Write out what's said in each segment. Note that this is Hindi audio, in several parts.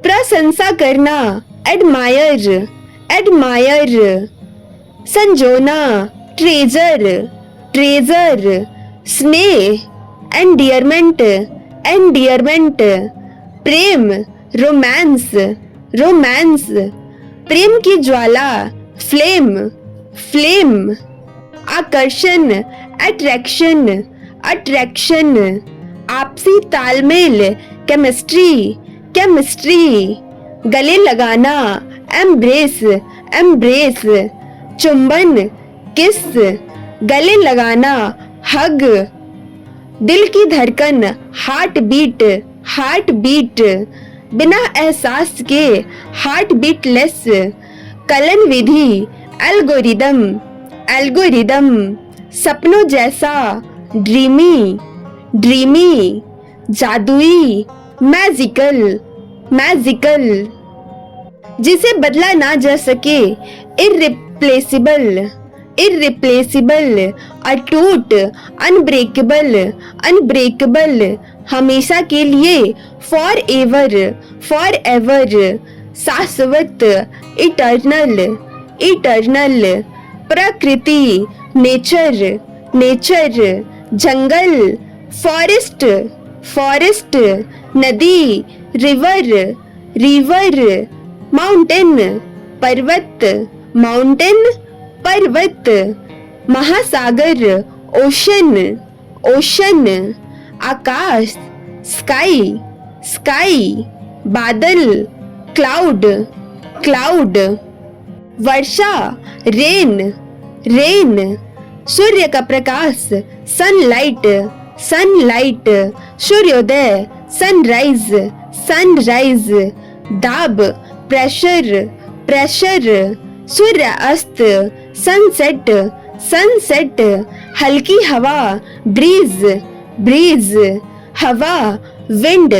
प्रशंसा करना, एडमायर, एडमायर, संजोना, ट्रेजर, ट्रेजर, स्नेह, एंडियरमेंट, एंडियरमेंट, प्रेम, रोमांस, रोमांस, प्रेम की ज्वाला, फ्लेम, फ्लेम, आकर्षण, अट्रैक्शन, अट्रैक्शन, आपसी तालमेल, केमिस्ट्री, केमिस्ट्री, गले लगाना, एम्ब्रेस, एम्ब्रेस, चुंबन, किस, गले लगाना, हग, दिल की धड़कन, हार्ट बीट, हार्ट बीट, बिना एहसास के, हार्ट बीटलेस, कलन विधि, एल्गोरिदम, एल्गोरिदम, सपनों जैसा, ड्रीमी, ड्रीमी, जादुई, मैजिकल, मैजिकल, जिसे बदला ना जा सके, इररिप्लेसिबल, इररिप्लेसिबल, अटूट, अनब्रेकेबल, अनब्रेकेबल, हमेशा के लिए, फॉर एवर, फॉर एवर, शाश्वत, इटर्नल, इटर्नल, प्रकृति, नेचर, नेचर, जंगल, फॉरेस्ट, फॉरेस्ट, नदी, रिवर, रिवर, माउंटेन, पर्वत, माउंटेन, पर्वत, महासागर, ओशन, ओशन, आकाश, स्काई, स्काई, बादल, क्लाउड, क्लाउड, वर्षा, रेन, रेन, सूर्य का प्रकाश, सनलाइट, सनलाइट, सूर्योदय, सनराइज, सनराइज, दाब, प्रेशर, प्रेशर, सूर्यास्त, सनसेट, सनसेट, हल्की हवा, ब्रीज, ब्रीज, हवा, विंड,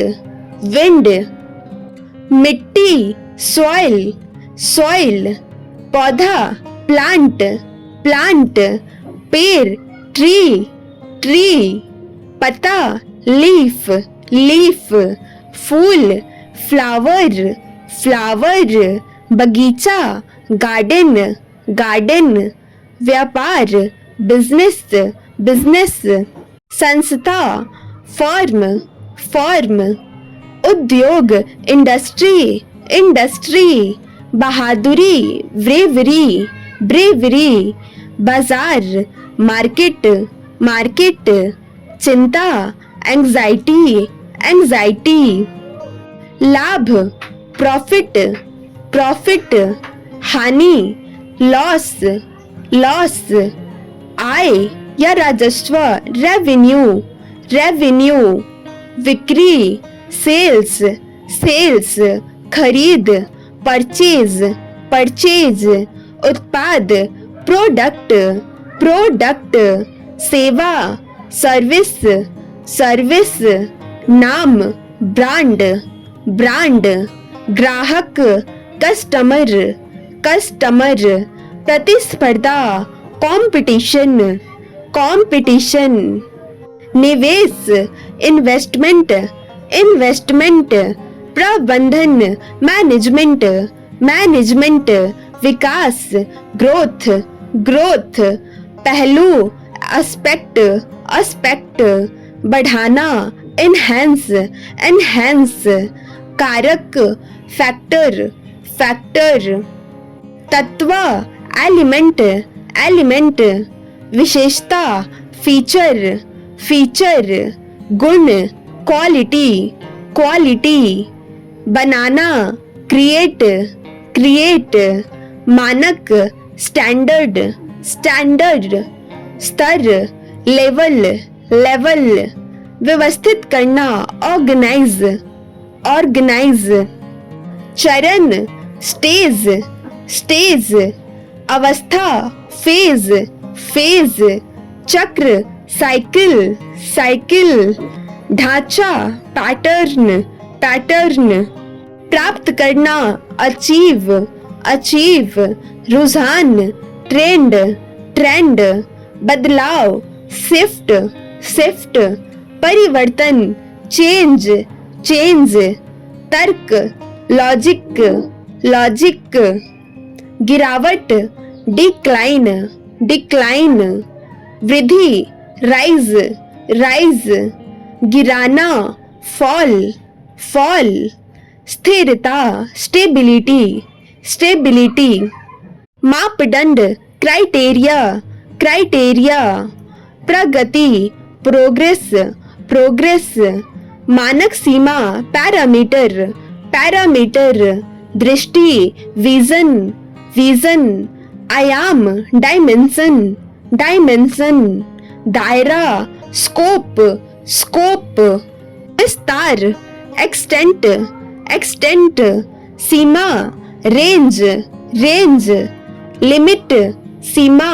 विंड, मिट्टी, सॉइल, सॉइल, पौधा, प्लांट, प्लांट, पेड़, ट्री, ट्री, पत्ता, लीफ, लीफ, फूल, फ्लावर, फ्लावर, बगीचा, गार्डन, गार्डन, व्यापार, बिजनेस, बिजनेस, संस्था, फर्म, फर्म, उद्योग, इंडस्ट्री, इंडस्ट्री, बहादुरी, ब्रेवरी, ब्रेवरी, बाजार, मार्केट, मार्केट, चिंता, एंजाइटी, एंजाइटी, लाभ, प्रॉफिट, प्रॉफिट, हानि, लॉस, लॉस, आय या राजस्व, रेवेन्यू, रेवेन्यू, बिक्री, सेल्स, सेल्स, खरीद, परचेज, परचेज, उत्पाद, प्रोडक्ट, प्रोडक्ट, सेवा, सर्विस, सर्विस, नाम, ब्रांड, ब्रांड, ग्राहक, कस्टमर, कस्टमर, प्रतिस्पर्धा, कंपटीशन, कंपटीशन, निवेश, इन्वेस्टमेंट, इन्वेस्टमेंट, प्रबंधन, मैनेजमेंट, मैनेजमेंट, विकास, ग्रोथ, ग्रोथ, पहलू, एस्पेक्ट, एस्पेक्ट, बढ़ाना, एनहेंस, एनहेंस, कारक, फैक्टर, फैक्टर, तत्व, एलिमेंट, एलिमेंट, विशेषता, फीचर, फीचर, गुण, क्वालिटी, क्वालिटी, बनाना, क्रिएट, क्रिएट, मानक, स्टैंडर्ड, स्टैंडर्ड, स्तर, लेवल, लेवल, व्यवस्थित करना, ऑर्गेनाइज, ऑर्गेनाइज, चरण, स्टेज, स्टेज, अवस्था, फेज, फेज, चक्र, साइकिल, साइकिल, ढांचा, पैटर्न, पैटर्न, प्राप्त करना, अचीव, अचीव, रुझान, ट्रेंड, ट्रेंड, बदलाव, शिफ्ट, शिफ्ट, परिवर्तन, चेंज, चेंज, तर्क, लॉजिक, लॉजिक, गिरावट, डिक्लाइन, डिक्लाइन, वृद्धि, राइज, राइज, गिराना, फॉल, फॉल, स्थिरता, स्टेबिलिटी, स्टेबिलिटी, मापदंड, क्राइटेरिया, क्राइटेरिया, प्रगति, प्रोग्रेस, प्रोग्रेस, मानक सीमा, पैरामीटर, पैरामीटर, दृष्टि, विजन, विजन, आयाम, डायमेंशन, डायमेंशन, दायरा, स्कोप, स्कोप, विस्तार, एक्सटेंट, एक्सटेंट, सीमा, रेंज, रेंज, लिमिट, सीमा,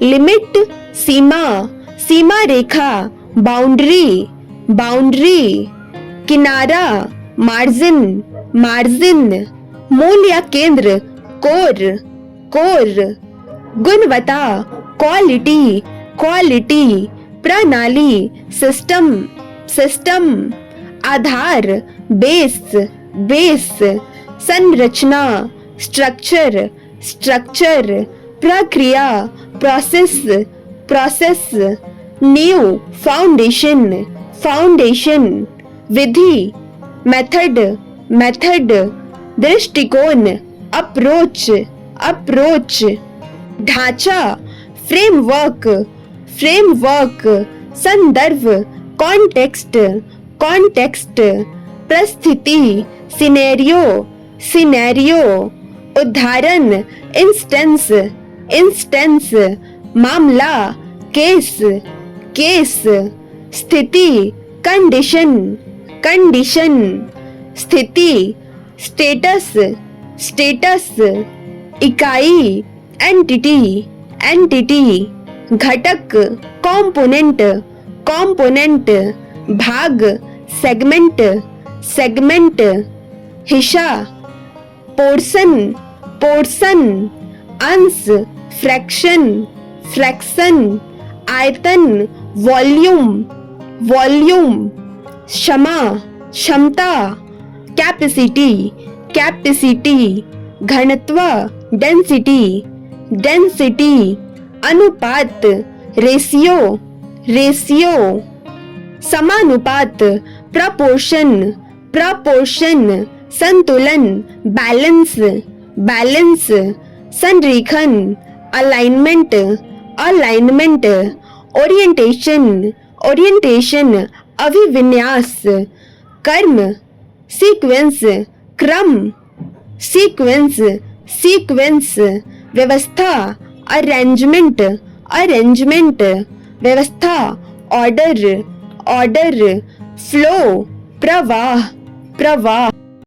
लिमिट, सीमा, सीमा रेखा, बाउंड्री, बाउंड्री, किनारा, मार्जिन, मार्जिन, मूल या केंद्र, कोर, कोर, गुणवत्ता, क्वालिटी, क्वालिटी, प्रणाली, सिस्टम, सिस्टम, आधार, बेस, बेस, संरचना, स्ट्रक्चर, स्ट्रक्चर, प्रक्रिया, प्रोसेस, प्रोसेस, नींव, फाउंडेशन, फाउंडेशन, विधि, मेथड, मेथड, दृष्टिकोण, अप्रोच, अप्रोच, ढांचा, फ्रेमवर्क, फ्रेमवर्क, संदर्भ, कॉन्टेक्स्ट, कॉन्टेक्स्ट, परिस्थिति, सिनेरियो, सिनेरियो, उदाहरण, इंस्टेंस, इंस्टेंस, मामला, केस, केस, स्थिति, कंडीशन, कंडीशन, स्थिति, स्टेटस, स्टेटस, इकाई, एंटिटी, एंटिटी, घटक, कंपोनेंट, कंपोनेंट, भाग, सेगमेंट, सेगमेंट, हिस्सा, पोर्शन, पोर्शन, अंश, फ्रैक्शन, फ्रैक्शन, आयतन, वॉल्यूम, वॉल्यूम, क्षमा, क्षमता, कैपेसिटी, कैपेसिटी, घनत्व, डेंसिटी, डेंसिटी, अनुपात, रेशियो, रेशियो, समानुपात, प्रपोर्शन, प्रपोर्शन, संतुलन, बैलेंस, बैलेंस, संरेखन, अलाइनमेंट, अलाइनमेंट, ओरिएंटेशन, ओरिएंटेशन, अभिविन्यास, कर्म, सीक्वेंस, क्रम, सीक्वेंस, सीक्वेंस, व्यवस्था, अरेंजमेंट, अरेंजमेंट, व्यवस्था, ऑर्डर, ऑर्डर, फ्लो, प्रवाह, प्रवाह।